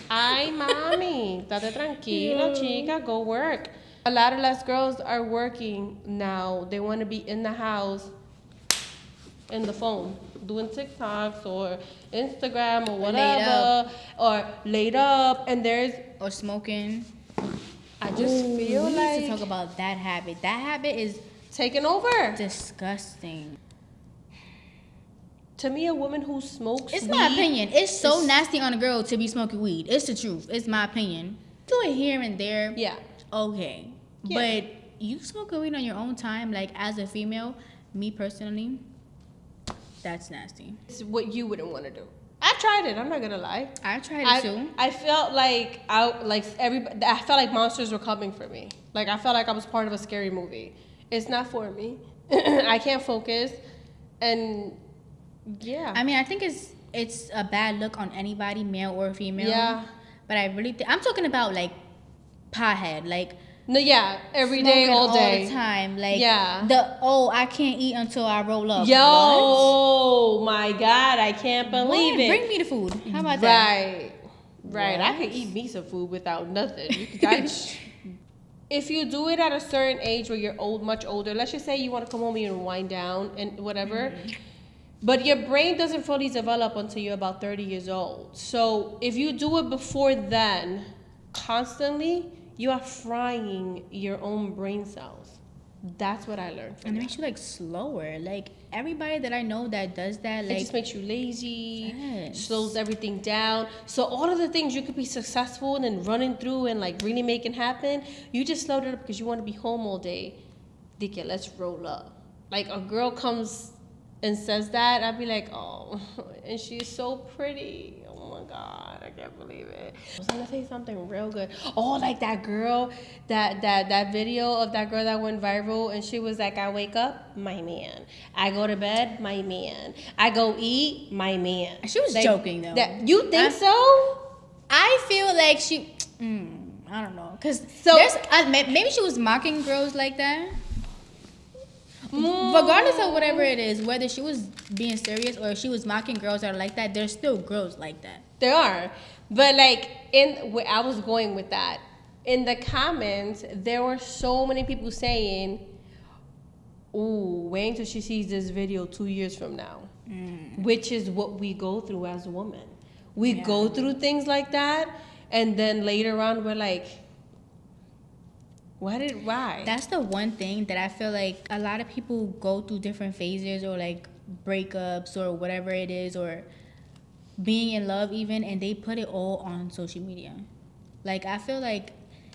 Ay, mami, tate tranquila, chica, go work. A lot of less girls are working now. They want to be in the house, in the phone, doing TikToks or Instagram or whatever, or laid up, and or smoking. I just feel we like need to talk about that habit. That habit is taking over. Disgusting. To me, a woman who smokes It's weed, my opinion. It's so nasty on a girl to be smoking weed. It's the truth. It's my opinion. Do it here and there. Yeah. Okay. Yeah. But you smoking weed on your own time, like as a female, me personally, that's nasty. it's what you wouldn't want to do. I tried it. I'm not gonna lie. I tried it too. I felt like I felt like monsters were coming for me. Like I felt like I was part of a scary movie. It's not for me. I can't focus, and yeah. I mean, I think it's it's a bad look on anybody, male or female. Yeah. But I really think I'm talking about like pothead, like No, yeah, every day, smoking all day. the time. Like Yeah. I can't eat until I roll up. Yo, my God, I can't What? believe it. Bring me the food. How about that? Right. I could eat me some food without nothing. If you do it at a certain age where you're much older, let's just say you want to come home and wind down and whatever, but your brain doesn't fully develop until you're about 30 years old. So if you do it before then, constantly, you are frying your own brain cells. That's what I learned from And it that. makes you like slower. Like everybody that I know that does that, It like just makes you lazy, Yes. slows everything down. So all of the things you could be successful in and running through and like really making happen, you just slowed it up because you want to be home all day. Dike, let's roll up. Like a girl comes and says that, I'd be like, oh, and she's so pretty. Oh my God, I can't believe it. I was gonna say something real good. Oh, like that girl, that video of that girl that went viral, and she was like, I wake up, my man. I go to bed, my man. I go eat, my man. She was Like, joking, though. You think so? I feel like she. I don't know, cause So- there's maybe she was mocking girls like that. Regardless of whatever it is, whether she was being serious or she was mocking girls that are like that, there's still girls like that. There are. But like where I was going with that, in the comments, there were so many people saying, ooh, wait until she sees this video 2 years from now. Which is what we go through as women. We go through things like that, and then later on we're like, why? That's the one thing that I feel like a lot of people go through different phases or like breakups or whatever it is or being in love even, and they put it all on social media. Like I feel like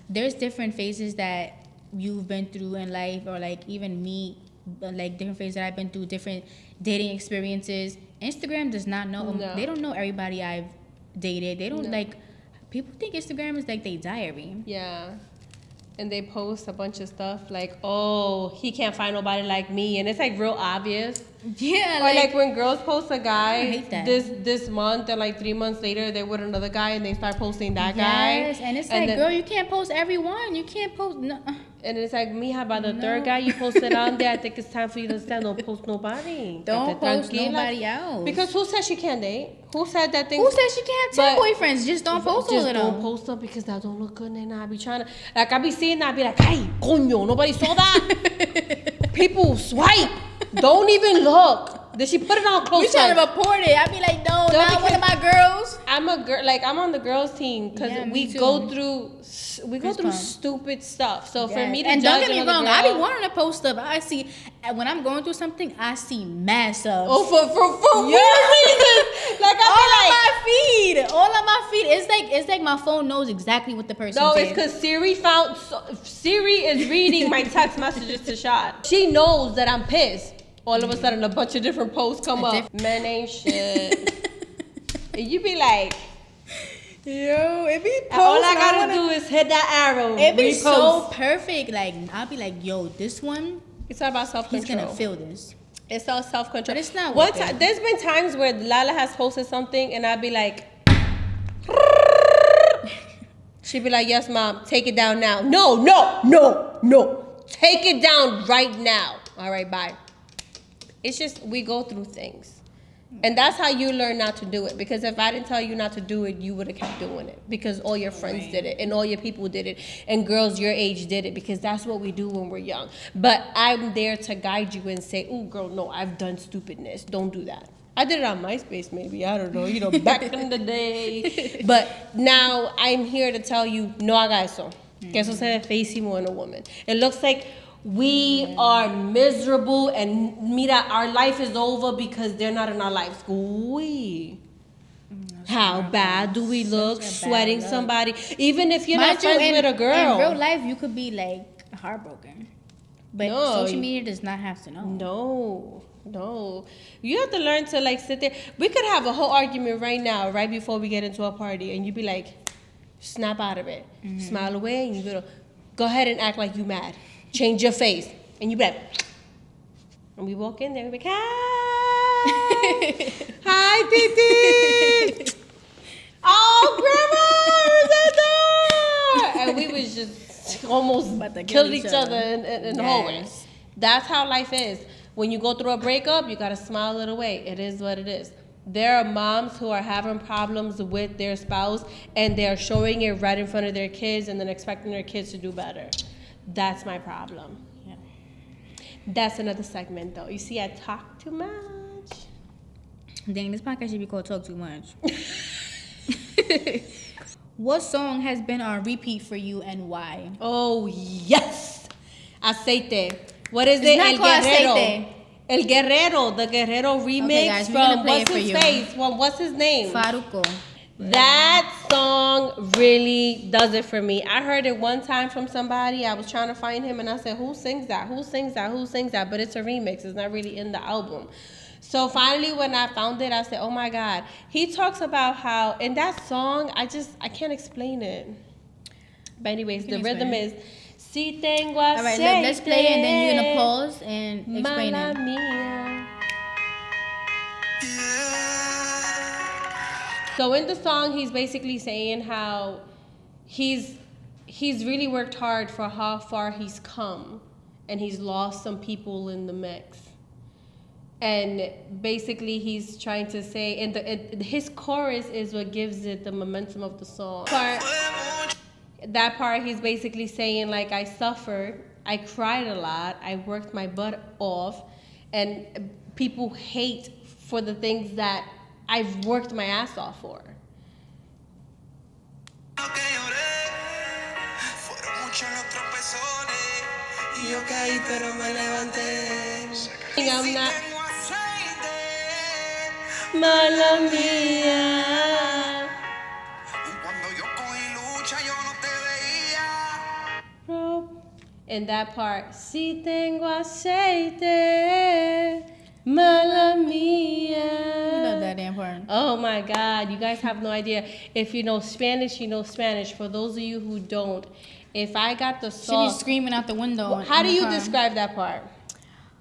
there's different phases that you've been through in life, or like even me, like different phases that I've been through, different dating experiences. Instagram does not know. No. They don't know everybody I've dated. They don't No. like. People think Instagram is like their diary. Yeah. And they post a bunch of stuff like, oh, he can't find nobody like me. And it's like real obvious. Yeah, Or like when girls post a guy I hate that. this month, and like 3 months later they're with another guy and they start posting that guy. Yes, and it's like, then, girl, you can't post everyone. You can't post. No. and it's like, mija, by the No. third guy you posted on there, I think it's time for you to stand. Don't post nobody. Don't Quédate post tranquila. nobody else. Because who said she can't date? Who said that thing? Who said she can't have 10 But- boyfriends? Just don't post all Just of don't them. post them because that don't look good. And I be trying to, like, I be seeing that, I be like, ay, coño, nobody saw that. People swipe. Don't even look. Did she put it on close You trying to friends? report it? I be like, no, No, not one because- of my girls. I'm a girl, like I'm on the girls team because Yeah, me we too. go through Fist pump. stupid stuff. So for Yes. me to and don't judge get me another wrong, I girl- be wanting to post stuff. I see when I'm going through something, I see mad subs. Oh, for Yeah. weird reasons. Like I all be like, on my feed, all on my feed. It's like my phone knows exactly what the person no, did. it's because Siri is reading my text messages to Shad. She knows that I'm pissed. All of a sudden, a bunch of different posts come up. Men ain't shit. And you be like, Yo, it be all I gotta do is hit that arrow. It be repost. so perfect. Like I'll be like, yo, this one, It's all about self he's control. gonna feel this. It's all self control. But it's not One worth it. time, there's been times where Lala has posted something, and I'd be like, she'd be like, "Yes, mom, take it down now." No, take it down right now. All right, bye. It's just we go through things, and that's how you learn not to do it. Because if I didn't tell you not to do it, you would have kept doing it. Because all your friends did it, and all your people did it, and girls your age did it. Because that's what we do when we're young. But I'm there to guide you and say, "Oh, girl, no, I've done stupidness. Don't do that." I did it on MySpace, maybe. I don't know. Back in the day. But now I'm here to tell you, no haga eso. Que eso se ve feísimo in a woman. It looks like we are miserable and mira, our life is over because they're not in our lives. Uy. How bad do we look Such a bad sweating look. somebody? Even if you're Mind not you, friends with a girl. In real life, you could be like heartbroken, but No, social you- media does not have to know. No. You have to learn to like sit there. We could have a whole argument right now, right before we get into a party, and you'd be like, snap out of it. Smile away, and you go ahead and act like you mad. Change your face. And you be like, and we walk in there, and we be like, Hi, Titi. Oh, Grandma, and we was just almost About to killing each other in the hallway. Yes. That's how life is. When you go through a breakup, you gotta smile it away. It is what it is. There are moms who are having problems with their spouse and they're showing it right in front of their kids and then expecting their kids to do better. That's my problem. Yeah. That's another segment though. You see, I talk too much. Dang, this podcast should be called Talk Too Much. What song has been on repeat for you and why? Oh, yes. Aceite. What is It's it? not El called Guerrero. Aceite. El Guerrero, the Guerrero remix guys, we're gonna from play what's it for his you. face? From what's his name? Faruko. That song really does it for me. I heard it one time from somebody. I was trying to find him and I said, who sings that? Who sings that? Who sings that? But it's a remix. It's not really in the album. So finally when I found it, I said, oh my God. He talks about how in that song, I can't explain it. But anyways, the rhythm is Si tengo aceite. All right, let's play it and then you're gonna pause and explain Mala it. mía. So in the song, he's basically saying how he's really worked hard for how far he's come, and he's lost some people in the mix. And basically, he's trying to say, and his chorus is what gives it the momentum of the song. That part, he's basically saying like, I suffered, I cried a lot, I worked my butt off, and people hate for the things that I've worked my ass off for. I'm not mala mía. In that part, si tengo aceite, mala mía. Love that damn part. Oh my God, you guys have no idea. If you know Spanish, you know Spanish. For those of you who don't, if I got the She be sauce, screaming out the window. how in do the you car. describe that part?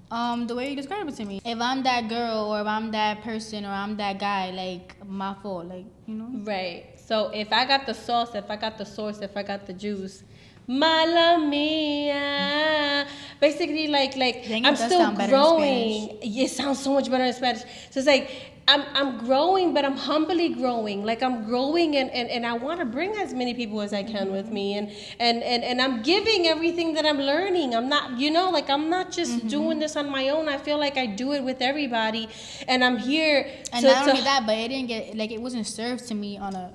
The way you describe it to me. If I'm that girl or if I'm that person or I'm that guy, like my fault, like you know. Right. So if I got the sauce, if I got the source, if I got the juice, mala mía. Basically, like Dang, it I'm does still sound better in growing. It sounds so much better in Spanish. So it's like I'm growing, but I'm humbly growing. Like I'm growing, and I want to bring as many people as I can with me, and I'm giving everything that I'm learning. I'm not, like I'm not just doing this on my own. I feel like I do it with everybody, and I'm here. And not only that, but it didn't get it wasn't served to me on a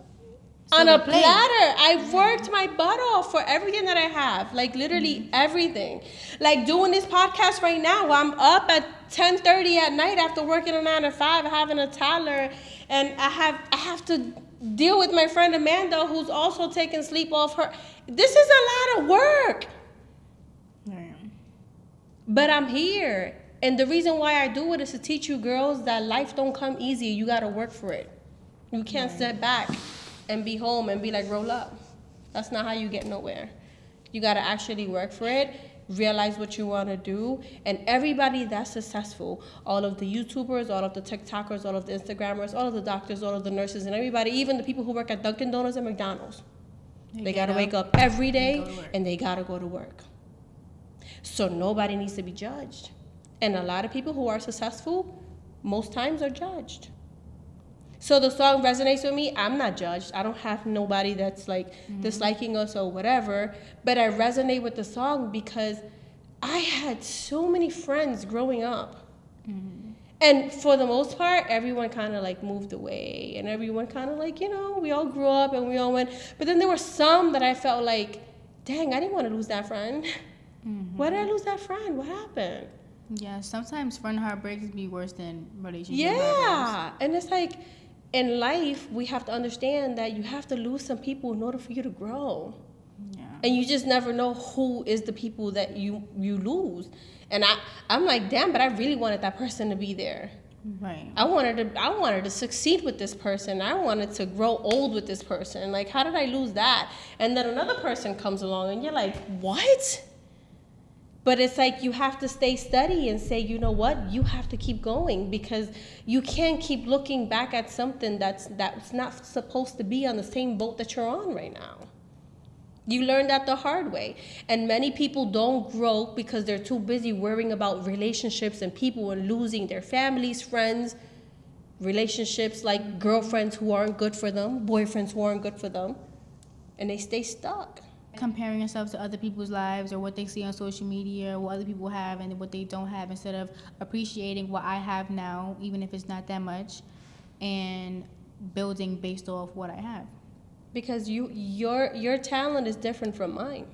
platter. I worked my butt off for everything that I have, like literally everything. Like doing this podcast right now, I'm up at 10:30 at night after working a 9 to 5, having a toddler, and I have to deal with my friend Amanda, who's also taking sleep off her. This is a lot of work. But I'm here. And the reason why I do it is to teach you girls that life don't come easy. You got to work for it. You can't sit back and be home and be like, roll up. That's not how you get nowhere. You got to actually work for it, realize what you want to do. And everybody that's successful, all of the YouTubers, all of the TikTokers, all of the Instagrammers, all of the doctors, all of the nurses, and everybody, even the people who work at Dunkin' Donuts and McDonald's, they got to wake up every day and they got to go to work. So nobody needs to be judged. And a lot of people who are successful, most times are judged. So the song resonates with me. I'm not judged. I don't have nobody that's like disliking us or whatever. But I resonate with the song because I had so many friends growing up. And for the most part, everyone kind of like moved away. And everyone kind of like, we all grew up and we all went. But then there were some that I felt like, dang, I didn't want to lose that friend. Why did I lose that friend? What happened? Yeah, sometimes friend heartbreaks be worse than relationship Yeah. heartbreaks. And it's like, in life, we have to understand that you have to lose some people in order for you to grow. Yeah. And you just never know who is the people that you lose. And I'm like, damn, but I really wanted that person to be there. Right. I wanted to succeed with this person. I wanted to grow old with this person. Like, how did I lose that? And then another person comes along and you're like, what? But it's like you have to stay steady and say, you know what, you have to keep going, because you can't keep looking back at something that's not supposed to be on the same boat that you're on right now. You learned that the hard way. And many people don't grow because they're too busy worrying about relationships and people and losing their families, friends, relationships, like girlfriends who aren't good for them, boyfriends who aren't good for them, and they stay stuck. Comparing yourself to other people's lives or what they see on social media or what other people have and what they don't have, instead of appreciating what I have now, even if it's not that much, and building based off what I have. Because your talent is different from mine.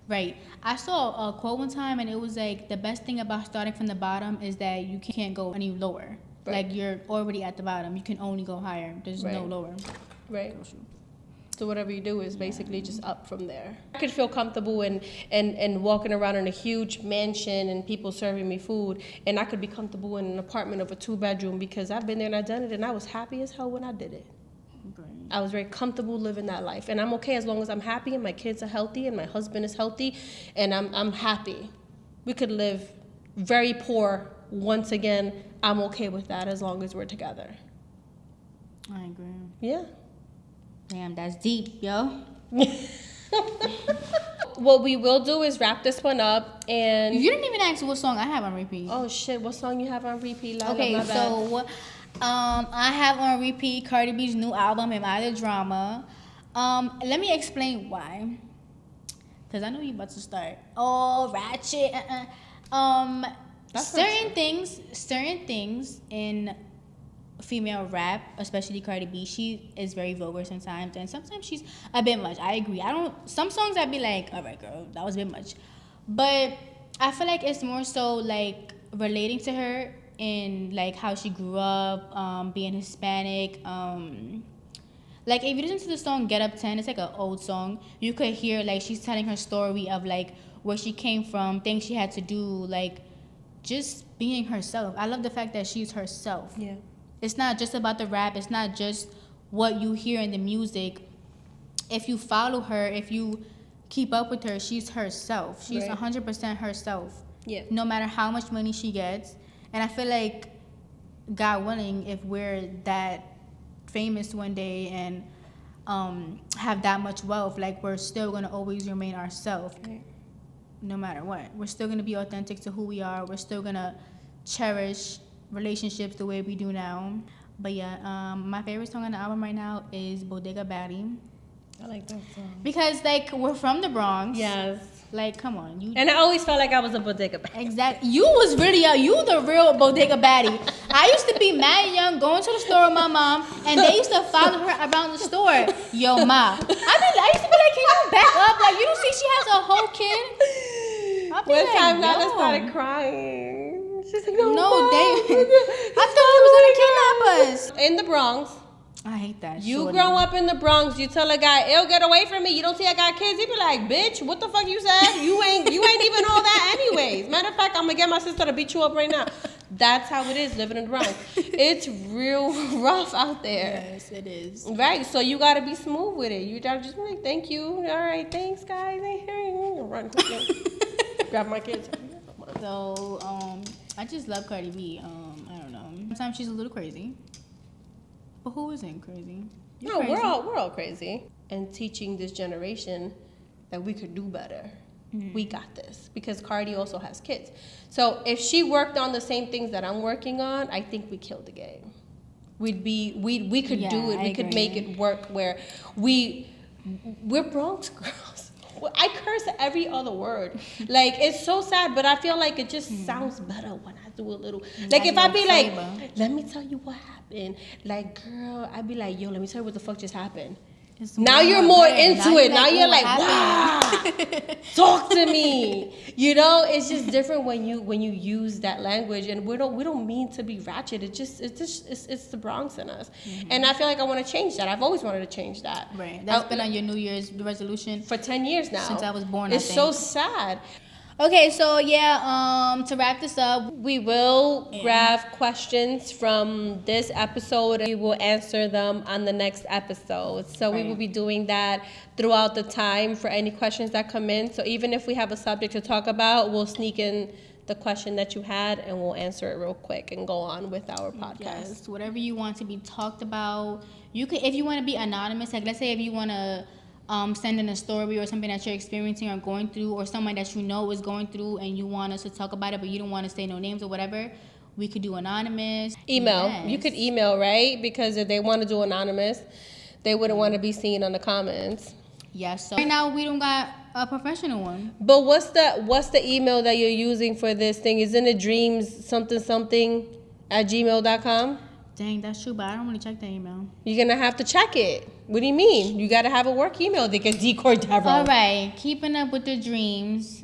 Right. I saw a quote one time, and it was like, the best thing about starting from the bottom is that you can't go any lower. Right. Like, you're already at the bottom. You can only go higher. There's no Right. lower. Right. So whatever you do is basically just up from there. I could feel comfortable and walking around in a huge mansion and people serving me food, and I could be comfortable in an apartment of a 2-bedroom because I've been there and I've done it, and I was happy as hell when I did it. I was very comfortable living that life, and I'm okay as long as I'm happy and my kids are healthy and my husband is healthy, and I'm happy. We could live very poor once again. I'm okay with that as long as we're together. I agree. Yeah. Damn, that's deep, yo. What we will do is wrap this one up, and You didn't even ask what song I have on repeat. oh shit, what song you have on repeat? Lala, Okay, my bad. so I have on repeat Cardi B's new album, Am I the Drama? Let me explain why. Because I know you about to start. Oh, ratchet. That's certain things in female rap, especially Cardi B, she is very vulgar sometimes, and sometimes she's a bit much. I agree. Some songs I'd be like, all right, girl, that was a bit much. But I feel like it's more so like relating to her in like how she grew up, being Hispanic. Like, if you listen to the song Get Up 10, it's like an old song. You could hear like she's telling her story of like where she came from, things she had to do, like just being herself. I love the fact that she's herself. Yeah. It's not just about the rap. It's not just what you hear in the music. If you follow her, if you keep up with her, she's herself. She's Right. 100% herself. Yeah. No matter how much money she gets. And I feel like, God willing, if we're that famous one day and have that much wealth, like, we're still going to always remain ourselves. Right. No matter what. We're still going to be authentic to who we are. We're still going to cherish relationships the way we do now. But yeah, my favorite song on the album right now is Bodega Baddie. I like that song. Because, like, we're from the Bronx. Yes. Like, come on. You And I always felt like I was a bodega baddie. Exactly. You was really you the real bodega baddie. I used to be mad young, going to the store with my mom, and they used to follow her around the store. Yo, ma. I used to be like, can you back up? Like, you don't see she has a whole kid? I'll be One like, time Lala yo. started crying. She's like, no, No, Mom. David. I thought he was gonna kidnap us. In the Bronx. I hate that. You shorty. grow up in the Bronx, you tell a guy, "Ew, get away from me. You don't see I got kids." He be like, "Bitch, what the fuck you said? You ain't even all that anyways." Matter of fact, I'm gonna get my sister to beat you up right now. That's how it is living in the Bronx. It's real rough out there. Yes, it is. Right, so you gotta be smooth with it. You gotta just be like, "Thank you, all right, thanks, guys." Run quickly, grab my kids. So, I just love Cardi B. I don't know. Sometimes she's a little crazy. But who isn't crazy? You're No, crazy. we're all crazy. And teaching this generation that we could do better. Mm-hmm. We got this. Because Cardi also has kids. So if she worked on the same things that I'm working on, I think we killed the game. We could Yeah, do it. I We could make agree. it work where we're Bronx girls. I curse every other word. Like, it's so sad, but I feel like it just sounds better when I do a little. Like, if I be like, let me tell you what happened. Like, girl, I'd be like, yo, let me tell you what the fuck just happened. It's Now way you're more more better. into it. Now "Ooh, you're what like, wow, talk to me. You know, it's just different when you use that language, and we don't mean to be ratchet. It's the Bronx in us, and I feel like I want to change that. I've always wanted to change that. Right. That's been on your New Year's resolution For 10 years now. since I was born. It's I so think. sad. Okay, so yeah, to wrap this up, We will grab questions from this episode. We will answer them on the next episode. So we will be doing that throughout the time for any questions that come in. So even if we have a subject to talk about, we'll sneak in the question that you had and we'll answer it real quick and go on with our podcast. yes, whatever you want to be talked about. You could, if you want to be anonymous, like let's say if you want to send in a story or something that you're experiencing or going through, or someone that you know is going through and you want us to talk about it, but you don't want to say no names or whatever, we could do anonymous. Email. Yes. You could email, right? Because if they want to do anonymous, they wouldn't want to be seen on the comments. Yes. So right now we don't got a professional one. But what's the email that you're using for this thing? Isn't it dreams something at gmail.com? Dang, that's true, but I don't really check the email. You're gonna have to check it. What do you mean? You gotta have a work email. They can Cordero. All right, keeping up with the dreams.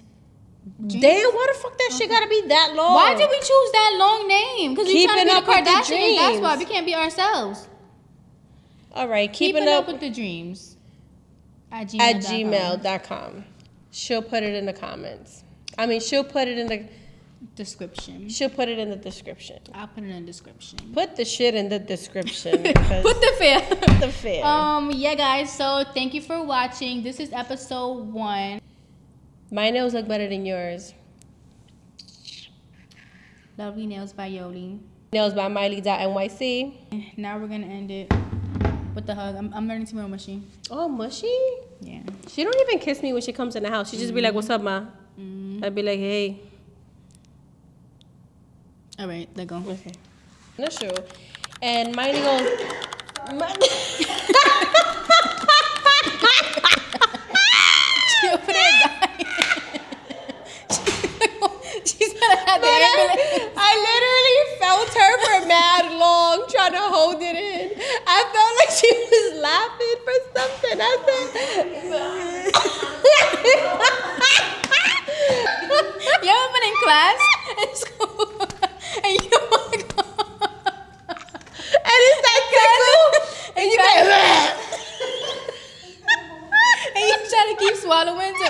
Damn, why the fuck that shit gotta be that long? Why did we choose that long name? Because we trying to Keeping be the up with the Kardashians. That's dreams. why we can't be ourselves. All right, Keeping up with the dreams at at gmail.com. gmail.com. She'll put it in the comments. I mean, she'll put it in the Description. description. I'll put it in the description. Put the shit in the description. Put the fear. the fair. Yeah, guys. So thank you for watching. This is episode 1. My nails look better than yours. Lovely Nails by Yoli. Nails by Miley.nyc. Now we're gonna end it with the hug. I'm learning to be a mushy. Oh, mushy? Yeah. She don't even kiss me when she comes in the house. She just be like, "What's up, ma?" I'd be like, "Hey." All right, let go. Okay. That's true. And Miley goes. She over there dying. She's gonna have the ambulance. I literally felt her for mad long trying to hold it in. I felt like she was laughing for something. I said. You ever been in class in school and you want to go And it's that tickle. And you go. and you try to keep swallowing to